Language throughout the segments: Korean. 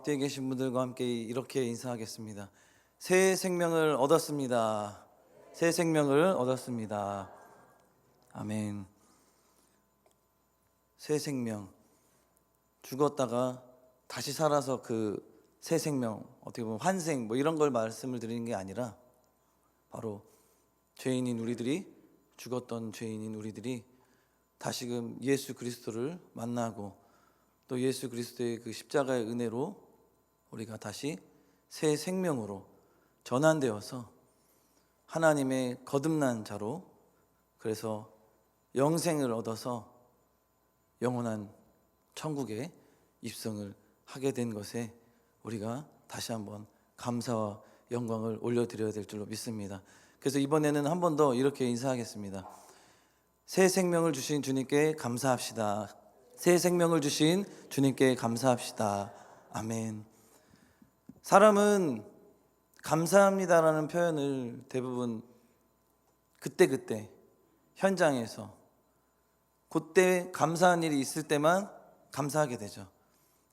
앞뒤에 계신 분들과 함께 이렇게 인사하겠습니다. 새 생명을 얻었습니다. 새 생명을 얻었습니다. 아멘. 새 생명, 죽었다가 다시 살아서 그 새 생명, 어떻게 보면 환생 이런 걸 말씀을 드리는 게 아니라 바로 죄인인 우리들이, 죽었던 죄인인 우리들이 다시금 예수 그리스도를 만나고 또 예수 그리스도의 그 십자가의 은혜로 우리가 다시 새 생명으로 전환되어서 하나님의 거듭난 자로, 그래서 영생을 얻어서 영원한 천국에 입성을 하게 된 것에 우리가 다시 한번 감사와 영광을 올려드려야 될 줄로 믿습니다. 그래서 이번에는 한 번 더 이렇게 인사하겠습니다. 새 생명을 주신 주님께 감사합시다. 새 생명을 주신 주님께 감사합시다. 아멘. 사람은 감사합니다라는 표현을 대부분 그때 현장에서 그때 감사한 일이 있을 때만 감사하게 되죠.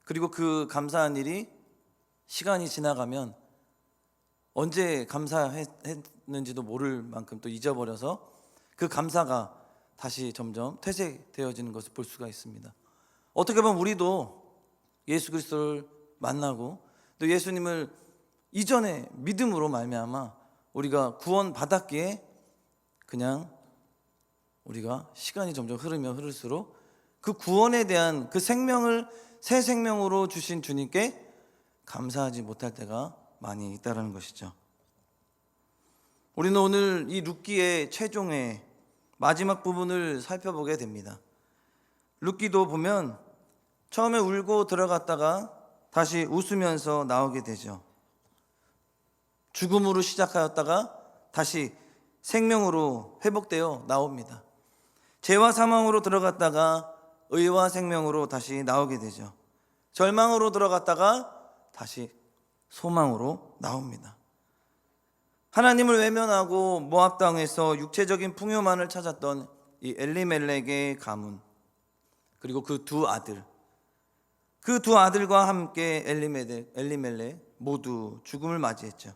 그리고 그 감사한 일이 시간이 지나가면 언제 감사했는지도 모를 만큼 또 잊어버려서 그 감사가 다시 점점 퇴색되어지는 것을 볼 수가 있습니다. 어떻게 보면 우리도 예수 그리스도를 만나고 또 예수님을 이전에 믿음으로 말미암아 우리가 구원 받았기에 그냥 우리가 시간이 점점 흐르면 흐를수록 그 구원에 대한 그 생명을 새 생명으로 주신 주님께 감사하지 못할 때가 많이 있다는 것이죠. 우리는 오늘 이 룻기의 최종의 마지막 부분을 살펴보게 됩니다. 룻기도 보면 처음에 울고 들어갔다가 다시 웃으면서 나오게 되죠. 죽음으로 시작하였다가 다시 생명으로 회복되어 나옵니다. 죄와 사망으로 들어갔다가 의와 생명으로 다시 나오게 되죠. 절망으로 들어갔다가 다시 소망으로 나옵니다. 하나님을 외면하고 모압 땅에서 육체적인 풍요만을 찾았던 이 엘리멜렉의 가문, 그리고 그 두 아들과 함께 엘리멜렉 모두 죽음을 맞이했죠.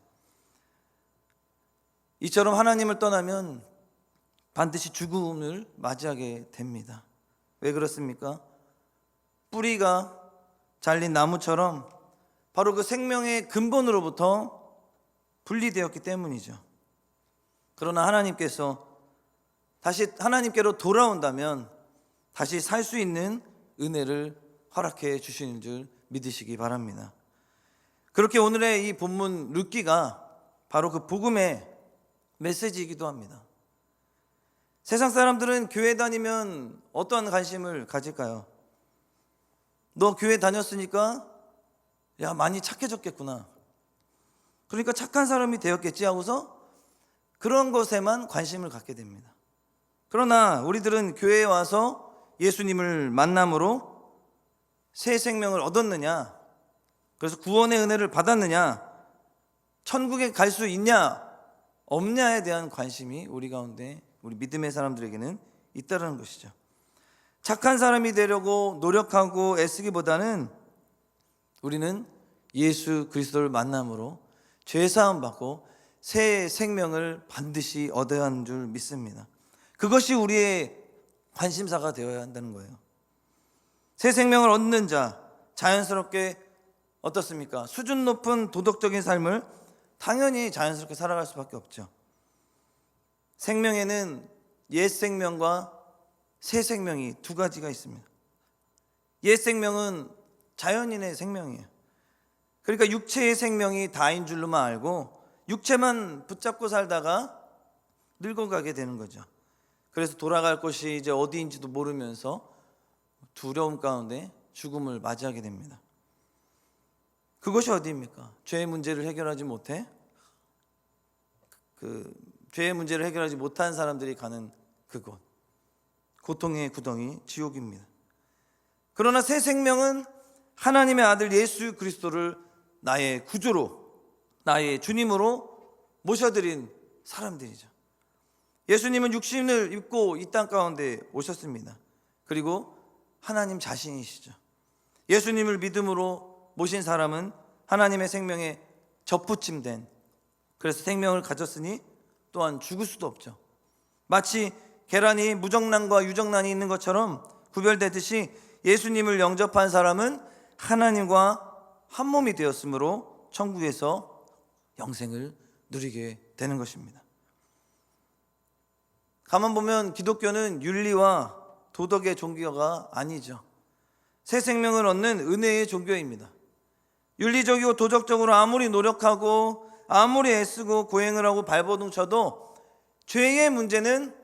이처럼 하나님을 떠나면 반드시 죽음을 맞이하게 됩니다. 왜 그렇습니까? 뿌리가 잘린 나무처럼 바로 그 생명의 근본으로부터 분리되었기 때문이죠. 그러나 하나님께서 다시 하나님께로 돌아온다면 다시 살 수 있는 은혜를 허락해 주시는 줄 믿으시기 바랍니다. 그렇게 오늘의 이 본문 룻기가 바로 그 복음의 메시지이기도 합니다. 세상 사람들은 교회 다니면 어떤 관심을 가질까요? 너 교회 다녔으니까 야, 많이 착해졌겠구나, 그러니까 착한 사람이 되었겠지 하고서 그런 것에만 관심을 갖게 됩니다. 그러나 우리들은 교회에 와서 예수님을 만남으로 새 생명을 얻었느냐, 그래서 구원의 은혜를 받았느냐, 천국에 갈 수 있냐 없냐에 대한 관심이 우리 가운데, 우리 믿음의 사람들에게는 있다는 것이죠. 착한 사람이 되려고 노력하고 애쓰기보다는 우리는 예수 그리스도를 만남으로 죄사함 받고 새 생명을 반드시 얻어야 하는 줄 믿습니다. 그것이 우리의 관심사가 되어야 한다는 거예요. 새 생명을 얻는 자, 자연스럽게 어떻습니까? 수준 높은 도덕적인 삶을 당연히 자연스럽게 살아갈 수밖에 없죠. 생명에는 옛 생명과 새 생명이 두 가지가 있습니다. 옛 생명은 자연인의 생명이에요. 그러니까 육체의 생명이 다인 줄로만 알고 육체만 붙잡고 살다가 늙어가게 되는 거죠. 그래서 돌아갈 곳이 이제 어디인지도 모르면서 두려움 가운데 죽음을 맞이하게 됩니다. 그것이 어디입니까? 죄의 문제를 해결하지 못해 죄의 문제를 해결하지 못한 사람들이 가는 그곳, 고통의 구덩이, 지옥입니다. 그러나 새 생명은 하나님의 아들 예수 그리스도를 나의 구주로, 나의 주님으로 모셔드린 사람들이죠. 예수님은 육신을 입고 이 땅 가운데 오셨습니다. 그리고 하나님 자신이시죠. 예수님을 믿음으로 모신 사람은 하나님의 생명에 접붙임된, 그래서 생명을 가졌으니 또한 죽을 수도 없죠. 마치 계란이 무정란과 유정란이 있는 것처럼 구별되듯이 예수님을 영접한 사람은 하나님과 한 몸이 되었으므로 천국에서 영생을 누리게 되는 것입니다. 가만 보면 기독교는 윤리와 도덕의 종교가 아니죠. 새 생명을 얻는 은혜의 종교입니다. 윤리적이고 도덕적으로 아무리 노력하고 아무리 애쓰고 고행을 하고 발버둥 쳐도 죄의 문제는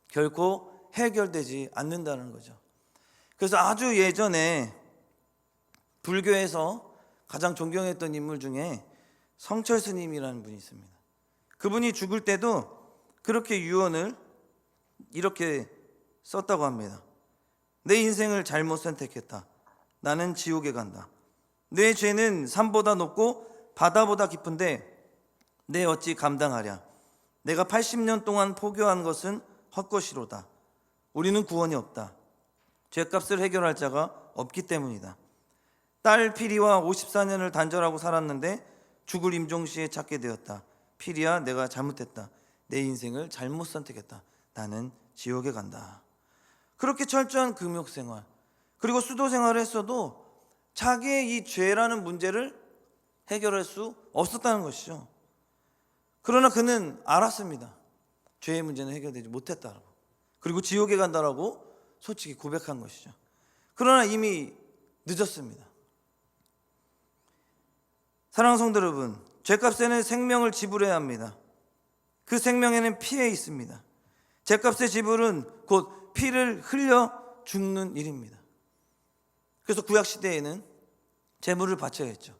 결코 해결되지 않는다는 거죠. 그래서 아주 예전에 불교에서 가장 존경했던 인물 중에 성철 스님이라는 분이 있습니다. 그분이 죽을 때도 그렇게 유언을 이렇게 썼다고 합니다. 내 인생을 잘못 선택했다. 나는 지옥에 간다. 내 죄는 산보다 높고 바다보다 깊은데 내 어찌 감당하랴. 내가 80년 동안 포교한 것은 헛것이로다. 우리는 구원이 없다. 죄값을 해결할 자가 없기 때문이다. 딸 피리와 54년을 단절하고 살았는데 죽을 임종시에 찾게 되었다. 피리야, 내가 잘못했다. 내 인생을 잘못 선택했다. 나는 지옥에 간다. 그렇게 철저한 금욕생활, 그리고 수도생활을 했어도 자기의 이 죄라는 문제를 해결할 수 없었다는 것이죠. 그러나 그는 알았습니다. 죄의 문제는 해결되지 못했다고. 그리고 지옥에 간다라고 솔직히 고백한 것이죠. 그러나 이미 늦었습니다. 사랑하는 성도 여러분, 죄값에는 생명을 지불해야 합니다. 그 생명에는 피해 있습니다. 죄값의 지불은 곧 피를 흘려 죽는 일입니다. 그래서 구약시대에는 제물을 바쳐야 했죠.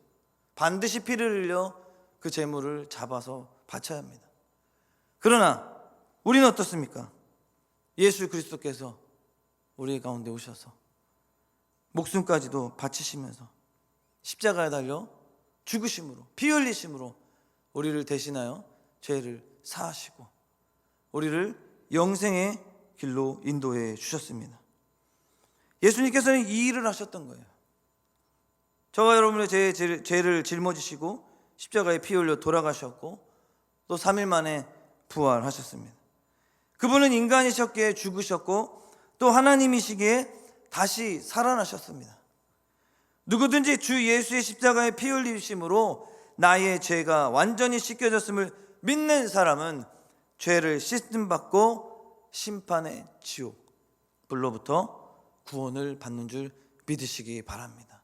반드시 피를 흘려 그 제물을 잡아서 바쳐야 합니다. 그러나 우리는 어떻습니까? 예수 그리스도께서 우리 가운데 오셔서 목숨까지도 바치시면서 십자가에 달려 죽으심으로, 피 흘리심으로 우리를 대신하여 죄를 사하시고 우리를 영생의 길로 인도해 주셨습니다. 예수님께서는 이 일을 하셨던 거예요. 저와 여러분의 죄를 짊어지시고 십자가에 피 흘려 돌아가셨고 또 3일 만에 부활하셨습니다. 그분은 인간이셨기에 죽으셨고 또 하나님이시기에 다시 살아나셨습니다. 누구든지 주 예수의 십자가에 피 흘리심으로 나의 죄가 완전히 씻겨졌음을 믿는 사람은 죄를 씻음받고 심판의 지옥 불로부터 구원을 받는 줄 믿으시기 바랍니다.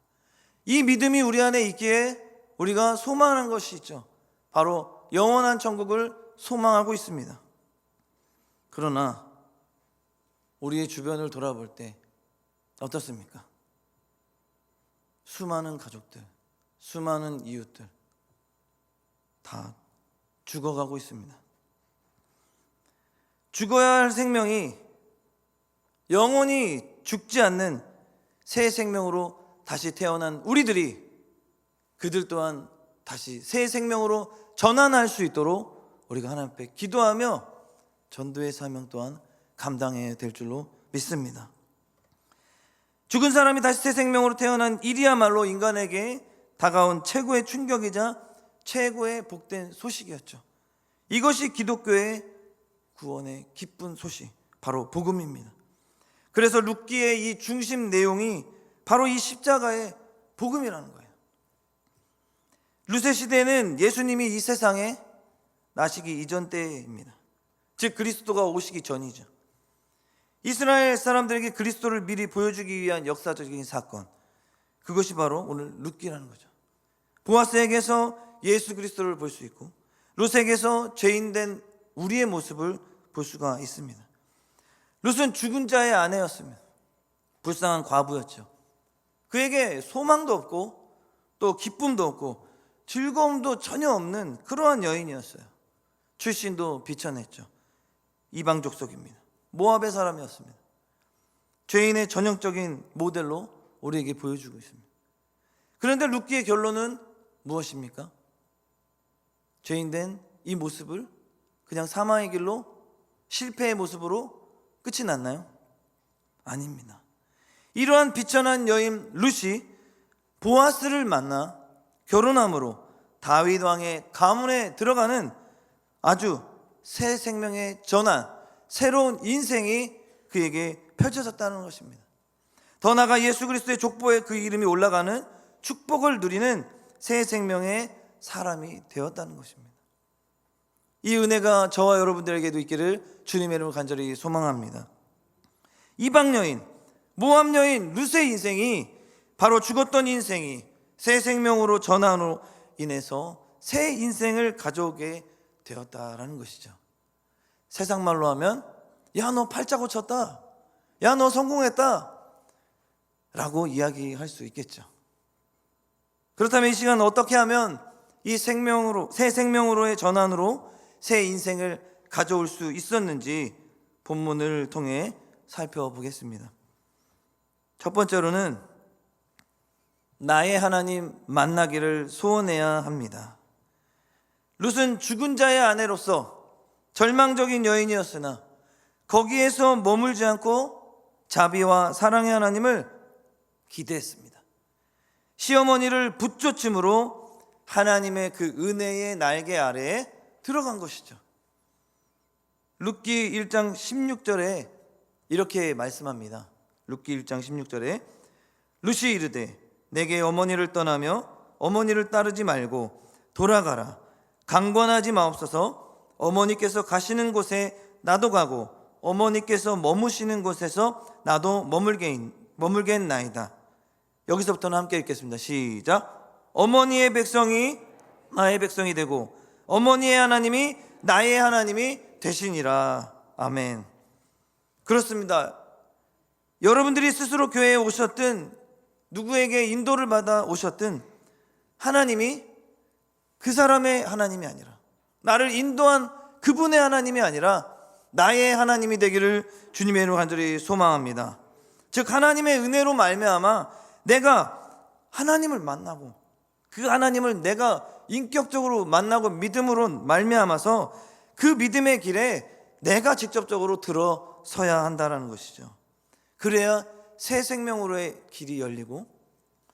이 믿음이 우리 안에 있기에 우리가 소망하는 것이 있죠. 바로 영원한 천국을 소망하고 있습니다. 그러나 우리의 주변을 돌아볼 때 어떻습니까? 수많은 가족들, 수많은 이웃들 다 죽어가고 있습니다. 죽어야 할 생명이 영원히 죽지 않는 새 생명으로 다시 태어난 우리들이 그들 또한 다시 새 생명으로 전환할 수 있도록 우리가 하나님 앞에 기도하며 전도의 사명 또한 감당해야 될 줄로 믿습니다. 죽은 사람이 다시 새 생명으로 태어난 일이야말로 인간에게 다가온 최고의 충격이자 최고의 복된 소식이었죠. 이것이 기독교의 구원의 기쁜 소식, 바로 복음입니다. 그래서 룻기의 이 중심 내용이 바로 이 십자가의 복음이라는 거예요. 룻의 시대는 예수님이 이 세상에 나시기 이전 때입니다. 즉 그리스도가 오시기 전이죠. 이스라엘 사람들에게 그리스도를 미리 보여주기 위한 역사적인 사건, 그것이 바로 오늘 룻기라는 거죠. 보아스에게서 예수 그리스도를 볼 수 있고 룻에게서 죄인된 우리의 모습을 볼 수가 있습니다. 룻은 죽은 자의 아내였습니다. 불쌍한 과부였죠. 그에게 소망도 없고 또 기쁨도 없고 즐거움도 전혀 없는 그러한 여인이었어요. 출신도 비천했죠. 이방 족속입니다. 모압의 사람이었습니다. 죄인의 전형적인 모델로 우리에게 보여주고 있습니다. 그런데 룻기의 결론은 무엇입니까? 죄인된 이 모습을 그냥 사망의 길로, 실패의 모습으로 끝이 났나요? 아닙니다. 이러한 비천한 여인 룻이 보아스를 만나 결혼함으로 다윗 왕의 가문에 들어가는 아주 새 생명의 전환, 새로운 인생이 그에게 펼쳐졌다는 것입니다. 더 나아가 예수 그리스도의 족보에 그 이름이 올라가는 축복을 누리는 새 생명의 사람이 되었다는 것입니다. 이 은혜가 저와 여러분들에게도 있기를 주님의 이름으로 간절히 소망합니다. 이방 여인, 모압 여인 룻의 인생이 바로 죽었던 인생이 새 생명으로 전환으로 인해서 새 인생을 가져오게 되었다라는 것이죠. 세상 말로 하면 야, 너 팔자 고쳤다, 야, 너 성공했다 라고 이야기할 수 있겠죠. 그렇다면 이 시간 어떻게 하면 이 생명으로, 새 생명으로의 전환으로 새 인생을 가져올 수 있었는지 본문을 통해 살펴보겠습니다. 첫 번째로는 나의 하나님 만나기를 소원해야 합니다. 룻은 죽은 자의 아내로서 절망적인 여인이었으나 거기에서 머물지 않고 자비와 사랑의 하나님을 기대했습니다. 시어머니를 붙쫓음으로 하나님의 그 은혜의 날개 아래에 들어간 것이죠. 룻기 1장 16절에 이렇게 말씀합니다. 룻기 1장 16절에 룻이 이르되 내게 어머니를 떠나며 어머니를 따르지 말고 돌아가라. 강권하지 마옵소서. 어머니께서 가시는 곳에 나도 가고 어머니께서 머무시는 곳에서 나도 머물겠나이다. 여기서부터는 함께 읽겠습니다. 시작. 어머니의 백성이 나의 백성이 되고 어머니의 하나님이 나의 하나님이 되시니라. 아멘. 그렇습니다. 여러분들이 스스로 교회에 오셨든 누구에게 인도를 받아 오셨든 하나님이 그 사람의 하나님이 아니라, 나를 인도한 그분의 하나님이 아니라 나의 하나님이 되기를 주님의 이름으로 간절히 소망합니다. 즉 하나님의 은혜로 말미암아 내가 하나님을 만나고 그 하나님을 내가 인격적으로 만나고 믿음으로 말미암아서 그 믿음의 길에 내가 직접적으로 들어서야 한다는 것이죠. 그래야 새 생명으로의 길이 열리고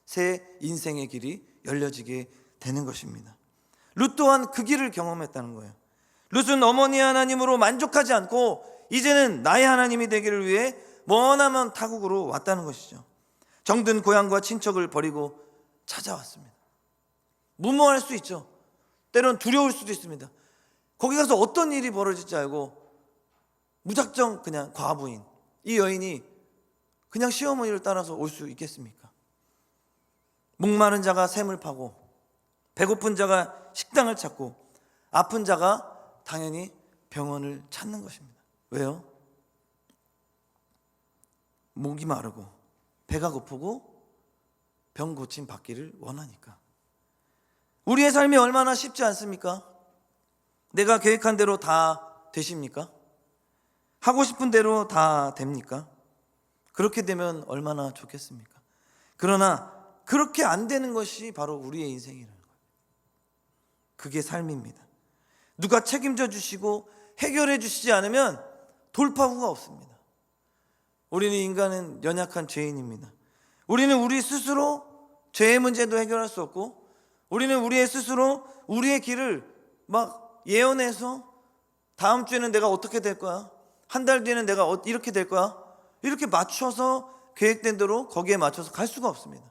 새 인생의 길이 열려지게 되는 것입니다. 룻 또한 그 길을 경험했다는 거예요. 룻은 어머니 하나님으로 만족하지 않고 이제는 나의 하나님이 되기를 위해 머나먼 타국으로 왔다는 것이죠. 정든 고향과 친척을 버리고 찾아왔습니다. 무모할 수 있죠. 때론 두려울 수도 있습니다. 거기 가서 어떤 일이 벌어질지 알고 무작정 그냥 과부인, 이 여인이 그냥 시어머니를 따라서 올 수 있겠습니까? 목마른 자가 샘을 파고 배고픈 자가 식당을 찾고 아픈 자가 당연히 병원을 찾는 것입니다. 왜요? 목이 마르고 배가 고프고 병 고침 받기를 원하니까. 우리의 삶이 얼마나 쉽지 않습니까? 내가 계획한 대로 다 되십니까? 하고 싶은 대로 다 됩니까? 그렇게 되면 얼마나 좋겠습니까? 그러나 그렇게 안 되는 것이 바로 우리의 인생이라는 거예요. 그게 삶입니다. 누가 책임져 주시고 해결해 주시지 않으면 돌파구가 없습니다. 우리는 인간은 연약한 죄인입니다. 우리는 우리 스스로 죄의 문제도 해결할 수 없고, 우리는 우리의 스스로 우리의 길을 막 예언해서 다음 주에는 내가 어떻게 될 거야, 한 달 뒤에는 내가 이렇게 될 거야, 이렇게 맞춰서 계획된 대로 거기에 맞춰서 갈 수가 없습니다.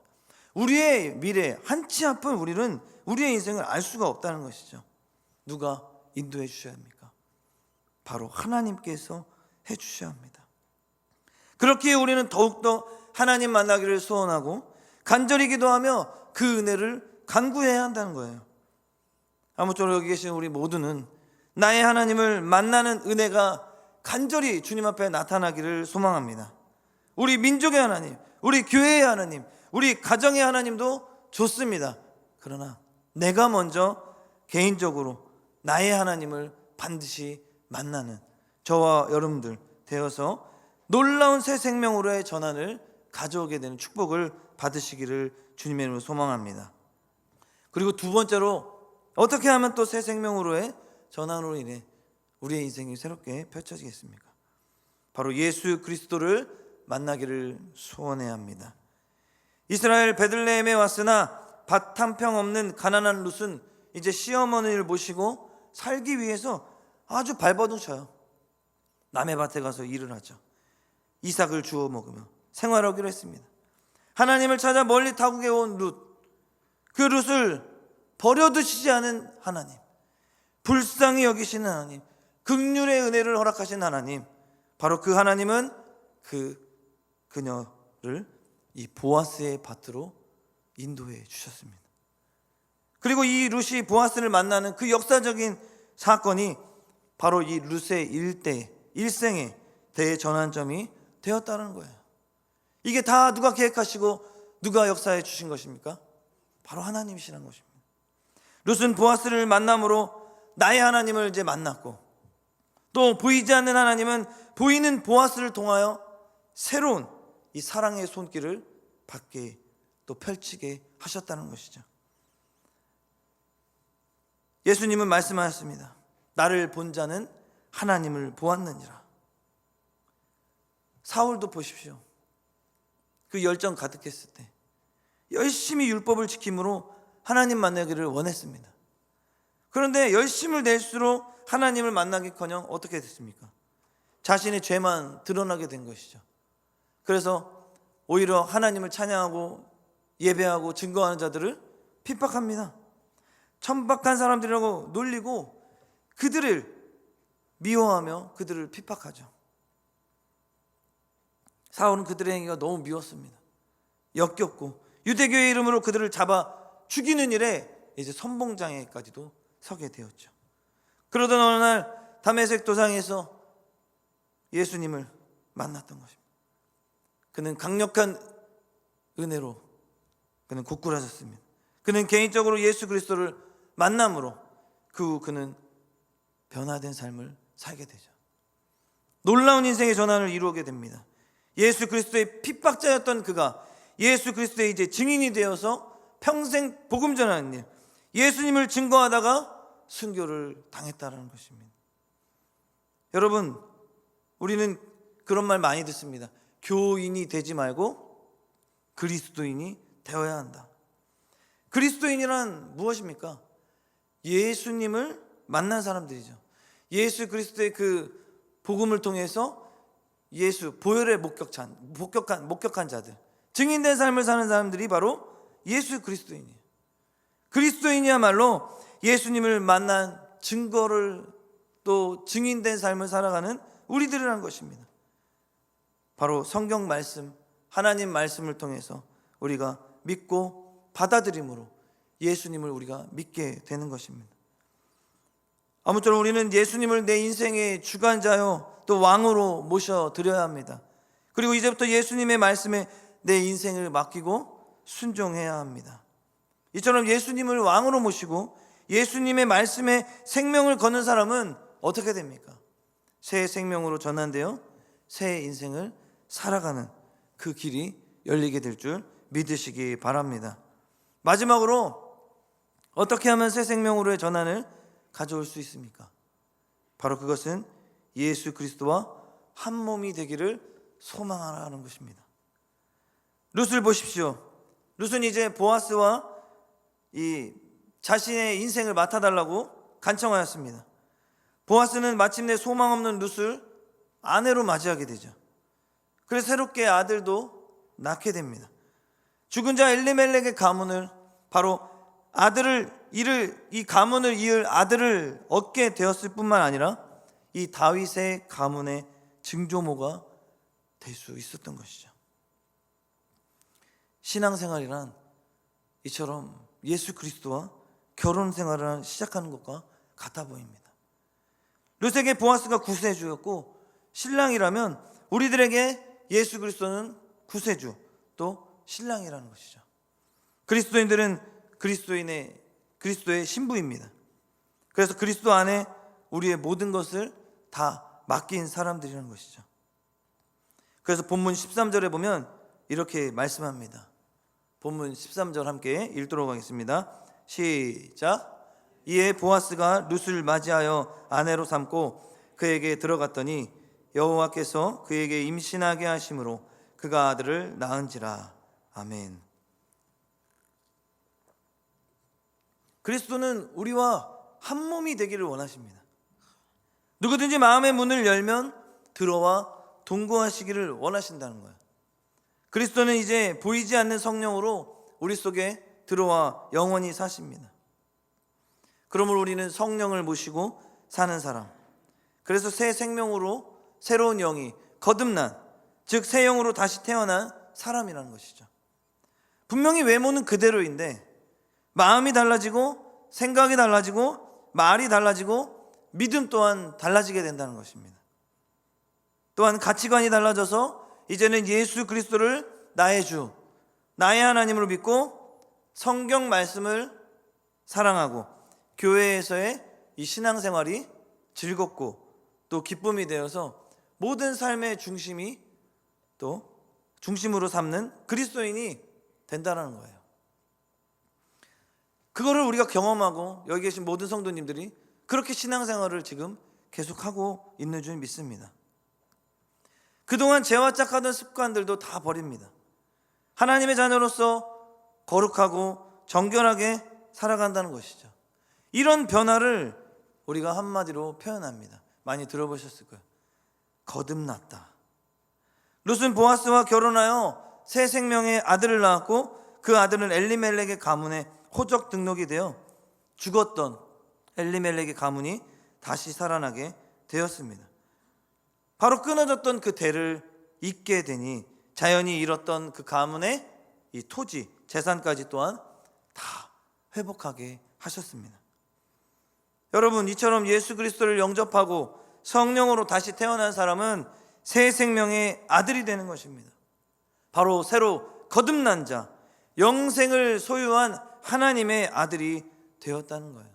우리의 미래, 한치 앞을 우리는 우리의 인생을 알 수가 없다는 것이죠. 누가 인도해 주셔야 합니까? 바로 하나님께서 해 주셔야 합니다. 그렇기에 우리는 더욱더 하나님 만나기를 소원하고 간절히 기도하며 그 은혜를 간구해야 한다는 거예요. 아무쪼록 여기 계신 우리 모두는 나의 하나님을 만나는 은혜가 간절히 주님 앞에 나타나기를 소망합니다. 우리 민족의 하나님, 우리 교회의 하나님, 우리 가정의 하나님도 좋습니다. 그러나 내가 먼저 개인적으로 나의 하나님을 반드시 만나는 저와 여러분들 되어서 놀라운 새 생명으로의 전환을 가져오게 되는 축복을 받으시기를 주님의 이름으로 소망합니다. 그리고 두 번째로 어떻게 하면 또 새 생명으로의 전환으로 인해 우리의 인생이 새롭게 펼쳐지겠습니까? 바로 예수 그리스도를 만나기를 소원해야 합니다. 이스라엘 베들레헴에 왔으나 밭 한 평 없는 가난한 룻은 이제 시어머니를 모시고 살기 위해서 아주 발버둥쳐요. 남의 밭에 가서 일을 하죠. 이삭을 주워 먹으며 생활하기로 했습니다. 하나님을 찾아 멀리 타국에 온 룻, 그 룻을 버려두시지 않은 하나님, 불쌍히 여기시는 하나님, 긍휼의 은혜를 허락하신 하나님, 바로 그 하나님은 그녀를 이 보아스의 밭으로 인도해 주셨습니다. 그리고 이 룻이 보아스를 만나는 그 역사적인 사건이 바로 이 룻의 일생의 대전환점이 되었다는 거예요. 이게 다 누가 계획하시고 누가 역사해 주신 것입니까? 바로 하나님이시라는 것입니다. 룻은 보아스를 만남으로 나의 하나님을 이제 만났고, 또 보이지 않는 하나님은 보이는 보아스를 통하여 새로운 이 사랑의 손길을 받게 또 펼치게 하셨다는 것이죠. 예수님은 말씀하셨습니다. 나를 본 자는 하나님을 보았느니라. 사울도 보십시오. 그 열정 가득했을 때 열심히 율법을 지킴으로 하나님 만나기를 원했습니다. 그런데 열심을 낼수록 하나님을 만나기커녕 어떻게 됐습니까? 자신의 죄만 드러나게 된 것이죠. 그래서 오히려 하나님을 찬양하고 예배하고 증거하는 자들을 핍박합니다. 천박한 사람들이라고 놀리고 그들을 미워하며 그들을 핍박하죠. 사울은 그들의 행위가 너무 미웠습니다. 역겹고 유대교의 이름으로 그들을 잡아 죽이는 일에 이제 선봉장에까지도 서게 되었죠. 그러던 어느 날 다메섹 도상에서 예수님을 만났던 것입니다. 그는 강력한 은혜로 그는 굳건하셨습니다. 그는 개인적으로 예수 그리스도를 만남으로 그는 변화된 삶을 살게 되죠. 놀라운 인생의 전환을 이루게 됩니다. 예수 그리스도의 핍박자였던 그가 예수 그리스도의 이제 증인이 되어서 평생 복음 전하는 일, 예수님을 증거하다가 순교를 당했다는 것입니다. 여러분, 우리는 그런 말 많이 듣습니다. 교인이 되지 말고 그리스도인이 되어야 한다. 그리스도인이란 무엇입니까? 예수님을 만난 사람들이죠. 예수 그리스도의 그 복음을 통해서 보혈에 목격한 자들, 증인된 삶을 사는 사람들이 바로 예수 그리스도인이에요. 그리스도인이야말로 예수님을 만난 증거를 또 증인된 삶을 살아가는 우리들이라는 것입니다. 바로 성경 말씀, 하나님 말씀을 통해서 우리가 믿고 받아들임으로 예수님을 우리가 믿게 되는 것입니다. 아무쪼록 우리는 예수님을 내 인생의 주관자요 또 왕으로 모셔드려야 합니다. 그리고 이제부터 예수님의 말씀에 내 인생을 맡기고 순종해야 합니다. 이처럼 예수님을 왕으로 모시고 예수님의 말씀에 생명을 거는 사람은 어떻게 됩니까? 새 생명으로 전환되어 새 인생을 살아가는 그 길이 열리게 될 줄 믿으시기 바랍니다. 마지막으로 어떻게 하면 새 생명으로의 전환을 가져올 수 있습니까? 바로 그것은 예수 그리스도와 한 몸이 되기를 소망하라는 것입니다. 룻을 보십시오. 룻은 이제 보아스와 이 자신의 인생을 맡아달라고 간청하였습니다. 보아스는 마침내 소망 없는 룻을 아내로 맞이하게 되죠. 그래서 새롭게 아들도 낳게 됩니다. 죽은 자 엘리멜렉의 가문을 바로 이 가문을 이을 아들을 얻게 되었을 뿐만 아니라 이 다윗의 가문의 증조모가 될 수 있었던 것이죠. 신앙생활이란 이처럼 예수 그리스도와 결혼 생활을 시작하는 것과 같아 보입니다. 룻에게 보아스가 구세주였고 신랑이라면 우리들에게 예수 그리스도는 구세주 또 신랑이라는 것이죠. 그리스도인들은 그리스도의 신부입니다. 그래서 그리스도 안에 우리의 모든 것을 다 맡긴 사람들이라는 것이죠. 그래서 본문 13절에 보면 이렇게 말씀합니다. 본문 13절 함께 읽도록 하겠습니다. 시작. 이에 보아스가 룻을 맞이하여 아내로 삼고 그에게 들어갔더니 여호와께서 그에게 임신하게 하심으로 그가 아들을 낳은지라. 아멘. 그리스도는 우리와 한 몸이 되기를 원하십니다. 누구든지 마음의 문을 열면 들어와 동거하시기를 원하신다는 거예요. 그리스도는 이제 보이지 않는 성령으로 우리 속에 들어와 영원히 사십니다. 그러므로 우리는 성령을 모시고 사는 사람, 그래서 새 생명으로 새로운 영이 거듭난, 즉 새 영으로 다시 태어난 사람이라는 것이죠. 분명히 외모는 그대로인데 마음이 달라지고 생각이 달라지고 말이 달라지고 믿음 또한 달라지게 된다는 것입니다. 또한 가치관이 달라져서 이제는 예수 그리스도를 나의 주, 나의 하나님으로 믿고 성경 말씀을 사랑하고 교회에서의 이 신앙생활이 즐겁고 또 기쁨이 되어서 모든 삶의 중심이 또 중심으로 삼는 그리스도인이 된다는 거예요. 그거를 우리가 경험하고 여기 계신 모든 성도님들이 그렇게 신앙생활을 지금 계속하고 있는 줄 믿습니다. 그동안 죄와 짝하던 습관들도 다 버립니다. 하나님의 자녀로서 거룩하고 정결하게 살아간다는 것이죠. 이런 변화를 우리가 한마디로 표현합니다. 많이 들어보셨을 거예요. 거듭났다. 룻은 보아스와 결혼하여 새 생명의 아들을 낳았고 그 아들은 엘리멜렉의 가문에 호적 등록이 되어 죽었던 엘리멜렉의 가문이 다시 살아나게 되었습니다. 바로 끊어졌던 그 대를 잇게 되니 자연히 잃었던 그 가문의 이 토지, 재산까지 또한 다 회복하게 하셨습니다. 여러분, 이처럼 예수 그리스도를 영접하고 성령으로 다시 태어난 사람은 새 생명의 아들이 되는 것입니다. 바로 새로 거듭난 자, 영생을 소유한 하나님의 아들이 되었다는 거예요.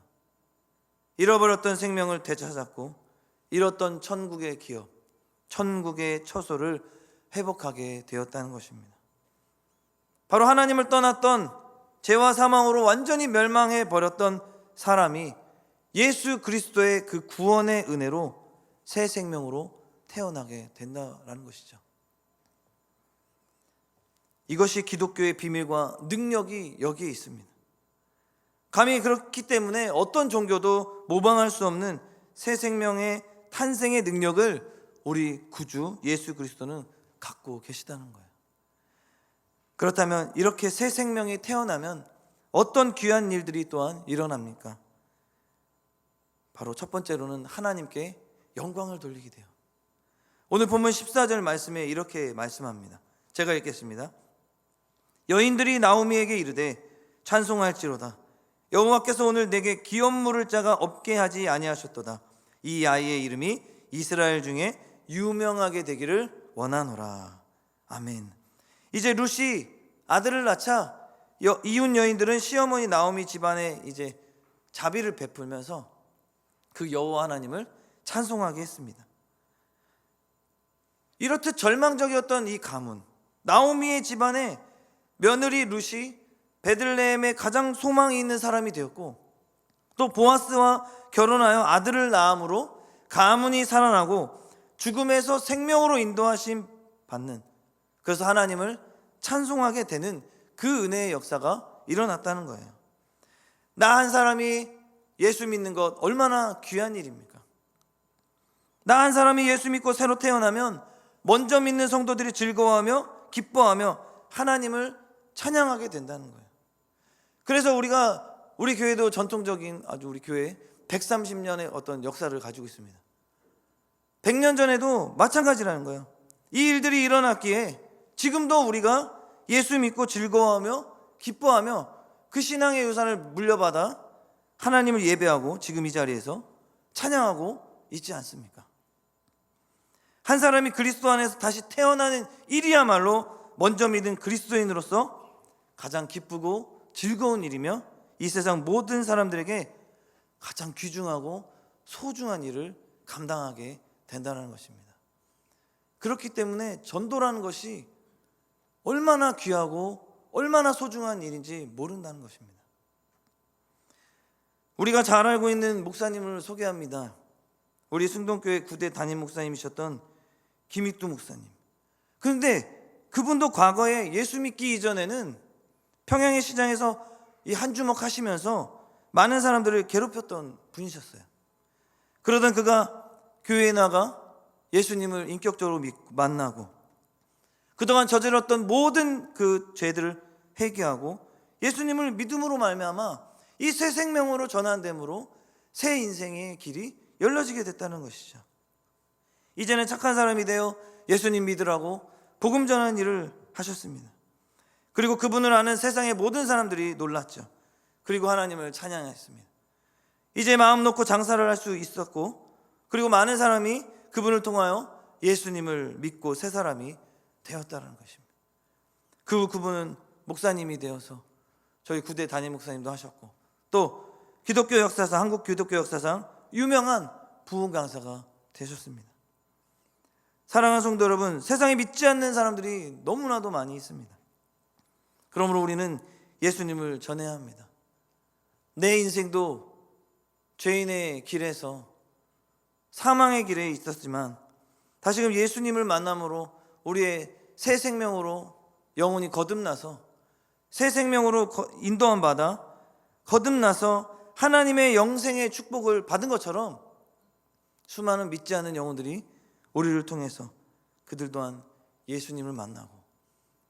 잃어버렸던 생명을 되찾았고 잃었던 천국의 기업, 천국의 처소를 회복하게 되었다는 것입니다. 바로 하나님을 떠났던 죄와 사망으로 완전히 멸망해 버렸던 사람이 예수 그리스도의 그 구원의 은혜로 새 생명으로 태어나게 된다는 것이죠. 이것이 기독교의 비밀과 능력이 여기에 있습니다. 감히 그렇기 때문에 어떤 종교도 모방할 수 없는 새 생명의 탄생의 능력을 우리 구주 예수 그리스도는 갖고 계시다는 거예요. 그렇다면 이렇게 새 생명이 태어나면 어떤 귀한 일들이 또한 일어납니까? 바로 첫 번째로는 하나님께 영광을 돌리게 돼요. 오늘 본문 14절 말씀에 이렇게 말씀합니다. 제가 읽겠습니다. 여인들이 나오미에게 이르되 찬송할지로다. 여호와께서 오늘 내게 기업 물을 자가 없게 하지 아니하셨도다. 이 아이의 이름이 이스라엘 중에 유명하게 되기를 원하노라. 아멘. 이제 룻이 아들을 낳자 이웃 여인들은 시어머니 나오미 집안에 이제 자비를 베풀면서 그 여호와 하나님을 찬송하게 했습니다. 이렇듯 절망적이었던 이 가문, 나오미의 집안에 며느리 룻이 베들레헴에 가장 소망이 있는 사람이 되었고 또 보아스와 결혼하여 아들을 낳음으로 가문이 살아나고 죽음에서 생명으로 인도하심 받는, 그래서 하나님을 찬송하게 되는 그 은혜의 역사가 일어났다는 거예요. 나 한 사람이 예수 믿는 것 얼마나 귀한 일입니까? 나 한 사람이 예수 믿고 새로 태어나면 먼저 믿는 성도들이 즐거워하며 기뻐하며 하나님을 찬양하게 된다는 거예요. 그래서 우리 교회도 전통적인 아주 우리 교회 130년의 어떤 역사를 가지고 있습니다. 100년 전에도 마찬가지라는 거예요. 이 일들이 일어났기에 지금도 우리가 예수 믿고 즐거워하며 기뻐하며 그 신앙의 유산을 물려받아 하나님을 예배하고 지금 이 자리에서 찬양하고 있지 않습니까? 한 사람이 그리스도 안에서 다시 태어나는 일이야말로 먼저 믿은 그리스도인으로서 가장 기쁘고 즐거운 일이며 이 세상 모든 사람들에게 가장 귀중하고 소중한 일을 감당하게 된다는 것입니다. 그렇기 때문에 전도라는 것이 얼마나 귀하고 얼마나 소중한 일인지 모른다는 것입니다. 우리가 잘 알고 있는 목사님을 소개합니다. 우리 승동교회 9대 담임 목사님이셨던 김익두 목사님. 그런데 그분도 과거에 예수 믿기 이전에는 평양의 시장에서 이 한 주먹 하시면서 많은 사람들을 괴롭혔던 분이셨어요. 그러던 그가 교회에 나가 예수님을 인격적으로 만나고 그동안 저질렀던 모든 그 죄들을 회개하고 예수님을 믿음으로 말미암아 이 새 생명으로 전환됨으로 새 인생의 길이 열려지게 됐다는 것이죠. 이제는 착한 사람이 되어 예수님 믿으라고 복음 전하는 일을 하셨습니다. 그리고 그분을 아는 세상의 모든 사람들이 놀랐죠. 그리고 하나님을 찬양했습니다. 이제 마음 놓고 장사를 할 수 있었고, 그리고 많은 사람이 그분을 통하여 예수님을 믿고 새 사람이 되었다는 것입니다. 그분은 목사님이 되어서 저희 구대 담임 목사님도 하셨고, 또 기독교 역사상, 한국 기독교 역사상 유명한 부흥 강사가 되셨습니다. 사랑하는 성도 여러분, 세상에 믿지 않는 사람들이 너무나도 많이 있습니다. 그러므로 우리는 예수님을 전해야 합니다. 내 인생도 죄인의 길에서 사망의 길에 있었지만 다시금 예수님을 만남으로 우리의 새 생명으로 영혼이 거듭나서 새 생명으로 인도함 받아 거듭나서 하나님의 영생의 축복을 받은 것처럼 수많은 믿지 않는 영혼들이 우리를 통해서 그들 또한 예수님을 만나고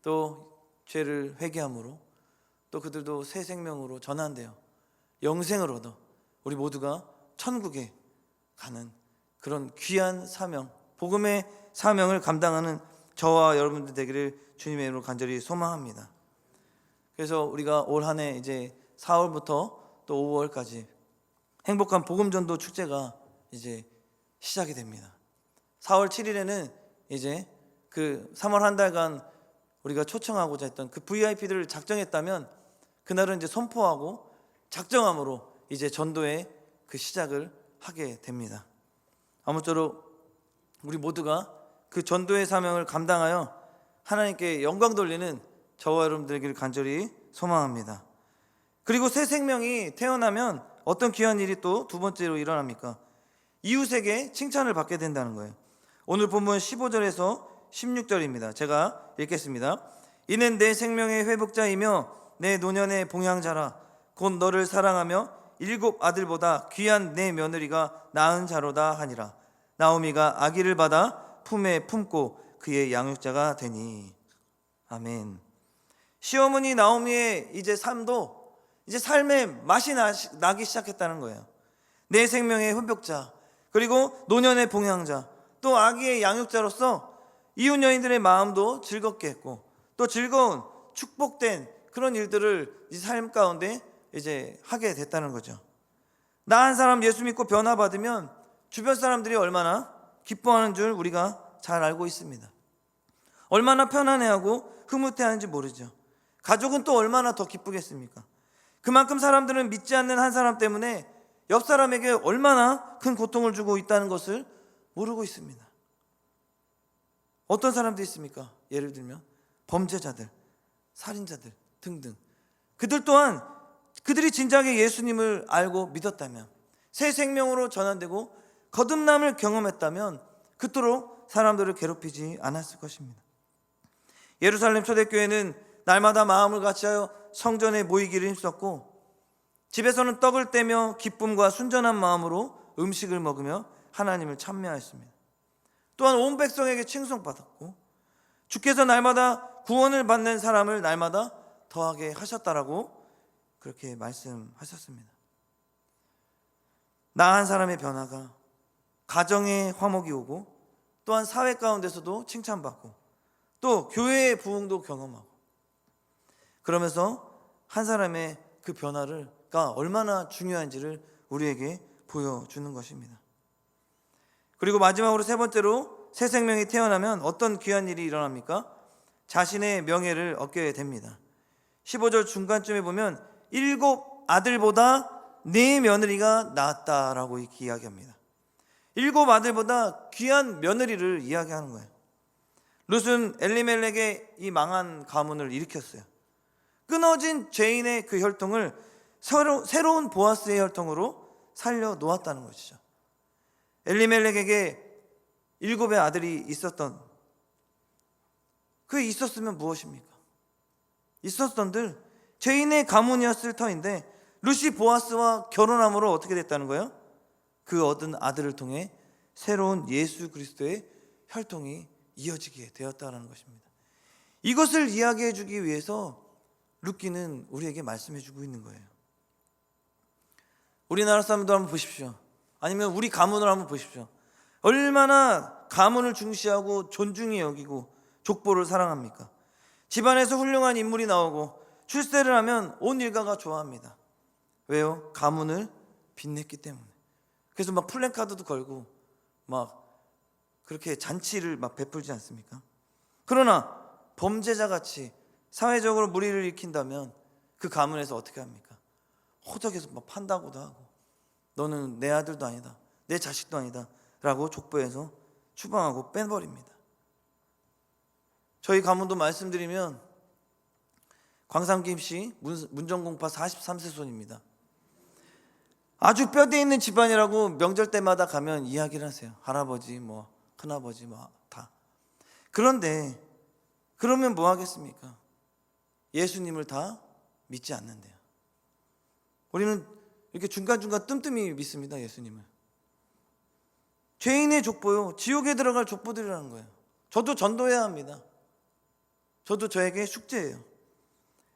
또 죄를 회개함으로 또 그들도 새 생명으로 전환되어 영생을 얻어 우리 모두가 천국에 가는 그런 귀한 사명, 복음의 사명을 감당하는 저와 여러분들 되기를 주님의 이름으로 간절히 소망합니다. 그래서 우리가 올 한 해 이제 4월부터 또 5월까지 행복한 복음전도 축제가 이제 시작이 됩니다. 4월 7일에는 이제 그 3월 한 달간 우리가 초청하고자 했던 그 VIP들을 작정했다면 그날은 이제 선포하고 작정함으로 이제 전도의 그 시작을 하게 됩니다. 아무쪼록 우리 모두가 그 전도의 사명을 감당하여 하나님께 영광 돌리는 저와 여러분들에게 간절히 소망합니다. 그리고 새 생명이 태어나면 어떤 귀한 일이 또 두 번째로 일어납니까? 이웃에게 칭찬을 받게 된다는 거예요. 오늘 본문 15절에서 16절입니다. 제가 읽겠습니다. 이는 내 생명의 회복자이며 내 노년의 봉양자라. 곧 너를 사랑하며 7 아들보다 귀한 내 며느리가 낳은 자로다 하니라. 나오미가 아기를 받아 품에 품고 그의 양육자가 되니. 아멘. 시어머니 나오미의 이제 삶도 이제 삶의 맛이 나기 시작했다는 거예요. 내 생명의 회복자, 그리고 노년의 봉양자, 또 아기의 양육자로서 이웃 여인들의 마음도 즐겁게 했고 또 즐거운 축복된 그런 일들을 이 삶 가운데 이제 하게 됐다는 거죠. 나 한 사람 예수 믿고 변화받으면 주변 사람들이 얼마나 기뻐하는 줄 우리가 잘 알고 있습니다. 얼마나 편안해하고 흐뭇해하는지 모르죠. 가족은 또 얼마나 더 기쁘겠습니까? 그만큼 사람들은 믿지 않는 한 사람 때문에 옆 사람에게 얼마나 큰 고통을 주고 있다는 것을 모르고 있습니다. 어떤 사람들이 있습니까? 예를 들면 범죄자들, 살인자들 등등. 그들 또한 그들이 진작에 예수님을 알고 믿었다면, 새 생명으로 전환되고 거듭남을 경험했다면 그토록 사람들을 괴롭히지 않았을 것입니다. 예루살렘 초대교회는 날마다 마음을 같이하여 성전에 모이기를 힘썼고 집에서는 떡을 떼며 기쁨과 순전한 마음으로 음식을 먹으며 하나님을 찬미하였습니다. 또한 온 백성에게 칭송받았고 주께서 날마다 구원을 받는 사람을 날마다 더하게 하셨다라고 그렇게 말씀하셨습니다. 나 한 사람의 변화가 가정에 화목이 오고 또한 사회 가운데서도 칭찬받고 또 교회의 부흥도 경험하고 그러면서 한 사람의 그 변화가 얼마나 중요한지를 우리에게 보여주는 것입니다. 그리고 마지막으로 세 번째로 새 생명이 태어나면 어떤 귀한 일이 일어납니까? 자신의 명예를 얻게 됩니다. 15절 중간쯤에 보면 7 아들보다 네 며느리가 낳았다라고 이렇게 이야기합니다. 7 아들보다 귀한 며느리를 이야기하는 거예요. 룻은 엘리멜렉의 이 망한 가문을 일으켰어요. 끊어진 죄인의 그 혈통을 새로운 보아스의 혈통으로 살려 놓았다는 것이죠. 엘리멜렉에게 7의 아들이 있었으면 무엇입니까? 있었던들 죄인의 가문이었을 터인데 룻이 보아스와 결혼함으로 어떻게 됐다는 거예요? 그 얻은 아들을 통해 새로운 예수 그리스도의 혈통이 이어지게 되었다는 것입니다. 이것을 이야기해 주기 위해서 룻기는 우리에게 말씀해 주고 있는 거예요. 우리나라 사람들 한번 보십시오. 아니면 우리 가문을 한번 보십시오. 얼마나 가문을 중시하고 존중히 여기고 족보를 사랑합니까? 집안에서 훌륭한 인물이 나오고 출세를 하면 온 일가가 좋아합니다. 왜요? 가문을 빛냈기 때문에. 그래서 막 플래카드도 걸고 막 그렇게 잔치를 막 베풀지 않습니까? 그러나 범죄자같이 사회적으로 무리를 일으킨다면 그 가문에서 어떻게 합니까? 호적에서 막 판다고도 하고, 너는 내 아들도 아니다, 내 자식도 아니다 라고 족보에서 추방하고 빼버립니다. 저희 가문도 말씀드리면 광산김씨 문정공파 43세 손입니다. 아주 뼈대 있는 집안이라고 명절 때마다 가면 이야기를 하세요. 할아버지 뭐 큰아버지 뭐 다. 그런데 그러면 뭐 하겠습니까? 예수님을 다 믿지 않는데요. 우리는 이렇게 중간중간 뜸뜸이 믿습니다. 예수님을. 죄인의 족보요, 지옥에 들어갈 족보들이라는 거예요. 저도 전도해야 합니다. 저도 저에게 숙제예요.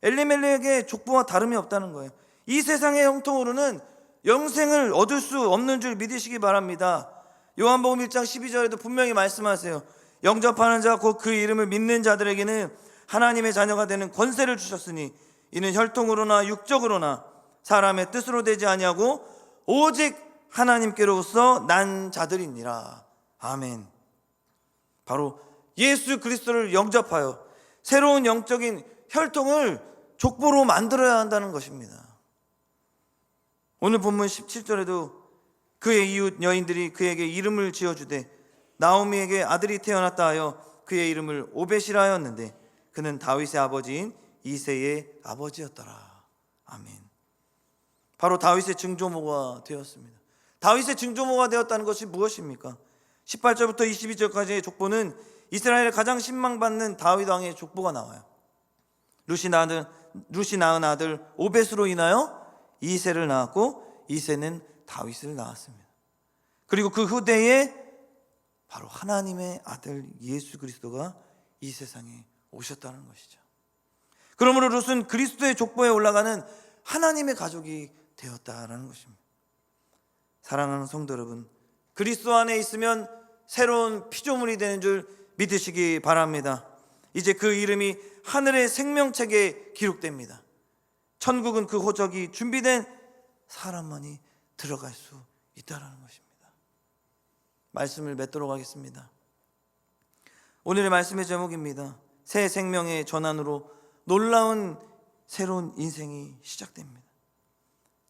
엘리멜렉의 족보와 다름이 없다는 거예요. 이 세상의 형통으로는 영생을 얻을 수 없는 줄 믿으시기 바랍니다. 요한복음 1장 12절에도 분명히 말씀하세요. 영접하는 자 곧 그 이름을 믿는 자들에게는 하나님의 자녀가 되는 권세를 주셨으니 이는 혈통으로나 육적으로나 사람의 뜻으로 되지 아니하고 오직 하나님께로서 난 자들이니라. 아멘. 바로 예수 그리스도를 영접하여 새로운 영적인 혈통을 족보로 만들어야 한다는 것입니다. 오늘 본문 17절에도 그의 이웃 여인들이 그에게 이름을 지어주되 나오미에게 아들이 태어났다 하여 그의 이름을 오벳이라 하였는데 그는 다윗의 아버지인 이새의 아버지였더라. 아멘. 바로 다윗의 증조모가 되었습니다. 다윗의 증조모가 되었다는 것이 무엇입니까? 18절부터 22절까지의 족보는 이스라엘의 가장 신망받는 다윗 왕의 족보가 나와요. 룻이 낳은 아들 오벳으로 인하여 이새를 낳았고 이새는 다윗을 낳았습니다. 그리고 그 후대에 바로 하나님의 아들 예수 그리스도가 이 세상에 오셨다는 것이죠. 그러므로 룻은 그리스도의 족보에 올라가는 하나님의 가족이 되었다라는 것입니다. 사랑하는 성도 여러분, 그리스도 안에 있으면 새로운 피조물이 되는 줄 믿으시기 바랍니다. 이제 그 이름이 하늘의 생명책에 기록됩니다. 천국은 그 호적이 준비된 사람만이 들어갈 수 있다는 것입니다. 말씀을 맺도록 하겠습니다. 오늘의 말씀의 제목입니다. 새 생명의 전환으로 놀라운 새로운 인생이 시작됩니다.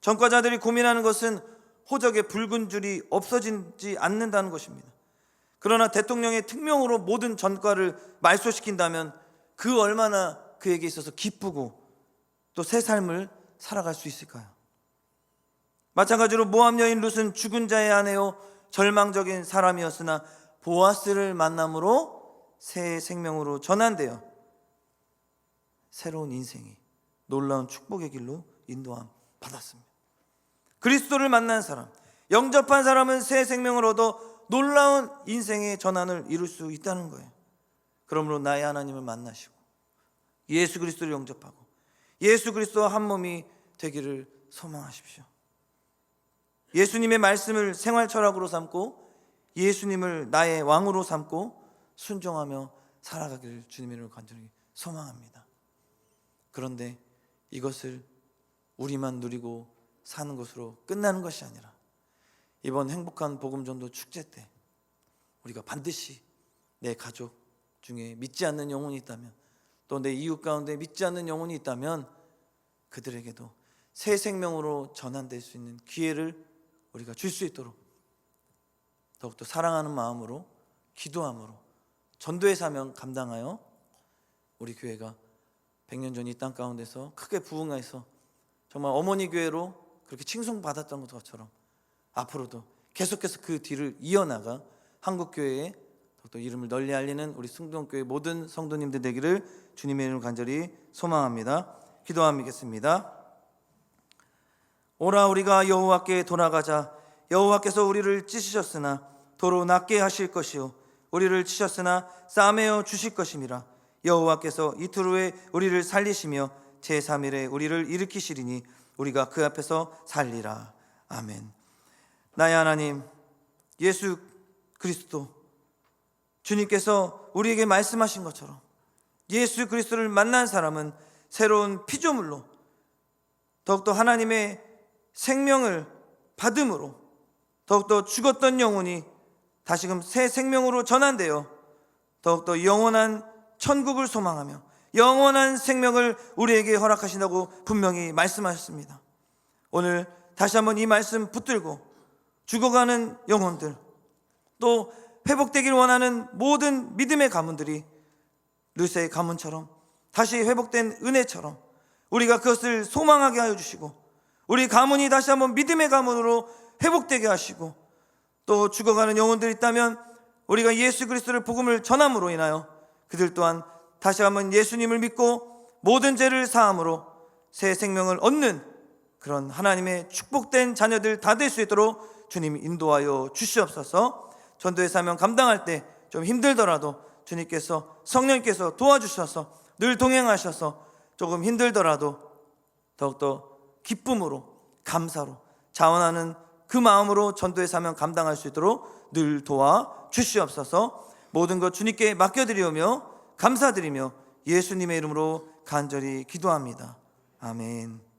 전과자들이 고민하는 것은 호적의 붉은 줄이 없어지지 않는다는 것입니다. 그러나 대통령의 특명으로 모든 전과를 말소시킨다면 그 얼마나 그에게 있어서 기쁘고 또 새 삶을 살아갈 수 있을까요? 마찬가지로 모압 여인 룻은 죽은 자의 아내요 절망적인 사람이었으나 보아스를 만남으로 새 생명으로 전환되어 새로운 인생이 놀라운 축복의 길로 인도함 받았습니다. 그리스도를 만난 사람, 영접한 사람은 새 생명을 얻어 놀라운 인생의 전환을 이룰 수 있다는 거예요. 그러므로 나의 하나님을 만나시고 예수 그리스도를 영접하고 예수 그리스도와 한 몸이 되기를 소망하십시오. 예수님의 말씀을 생활 철학으로 삼고 예수님을 나의 왕으로 삼고 순종하며 살아가기를 주님의 이름으로 간절히 소망합니다. 그런데 이것을 우리만 누리고 사는 것으로 끝나는 것이 아니라 이번 행복한 복음전도 축제 때 우리가 반드시 내 가족 중에 믿지 않는 영혼이 있다면 또 내 이웃 가운데 믿지 않는 영혼이 있다면 그들에게도 새 생명으로 전환될 수 있는 기회를 우리가 줄 수 있도록 더욱더 사랑하는 마음으로 기도함으로 전도의 사명 감당하여 우리 교회가 100년 전 이 땅 가운데서 크게 부흥해서 정말 어머니 교회로 그렇게 칭송받았던 것처럼 앞으로도 계속해서 그 뒤를 이어나가 한국교회에 더욱더 이름을 널리 알리는 우리 승동교회 모든 성도님들 되기를 주님의 이름으로 간절히 소망합니다. 기도하겠습니다. 오라 우리가 여호와께 돌아가자. 여호와께서 우리를 찢으셨으나 도로 낫게 하실 것이요 우리를 치셨으나 싸매어 주실 것임이라. 여호와께서 이틀 후에 우리를 살리시며 제3일에 우리를 일으키시리니 우리가 그 앞에서 살리라. 아멘. 나의 하나님, 예수 그리스도 주님께서 우리에게 말씀하신 것처럼 예수 그리스도를 만난 사람은 새로운 피조물로 더욱더 하나님의 생명을 받음으로 더욱더 죽었던 영혼이 다시금 새 생명으로 전환되어 더욱더 영원한 천국을 소망하며 영원한 생명을 우리에게 허락하신다고 분명히 말씀하셨습니다. 오늘 다시 한번 이 말씀 붙들고 죽어가는 영혼들, 또 회복되길 원하는 모든 믿음의 가문들이 르세의 가문처럼 다시 회복된 은혜처럼 우리가 그것을 소망하게 하여 주시고 우리 가문이 다시 한번 믿음의 가문으로 회복되게 하시고, 또 죽어가는 영혼들이 있다면 우리가 예수 그리스도를 복음을 전함으로 인하여 그들 또한 다시 한번 예수님을 믿고 모든 죄를 사함으로 새 생명을 얻는 그런 하나님의 축복된 자녀들 다 될 수 있도록 주님 인도하여 주시옵소서. 전도의 사명 감당할 때 좀 힘들더라도 주님께서 성령께서 도와주셔서 늘 동행하셔서 조금 힘들더라도 더욱더 기쁨으로 감사로 자원하는 그 마음으로 전도의 사명 감당할 수 있도록 늘 도와 주시옵소서. 모든 것 주님께 맡겨드리오며 감사드리며 예수님의 이름으로 간절히 기도합니다. 아멘.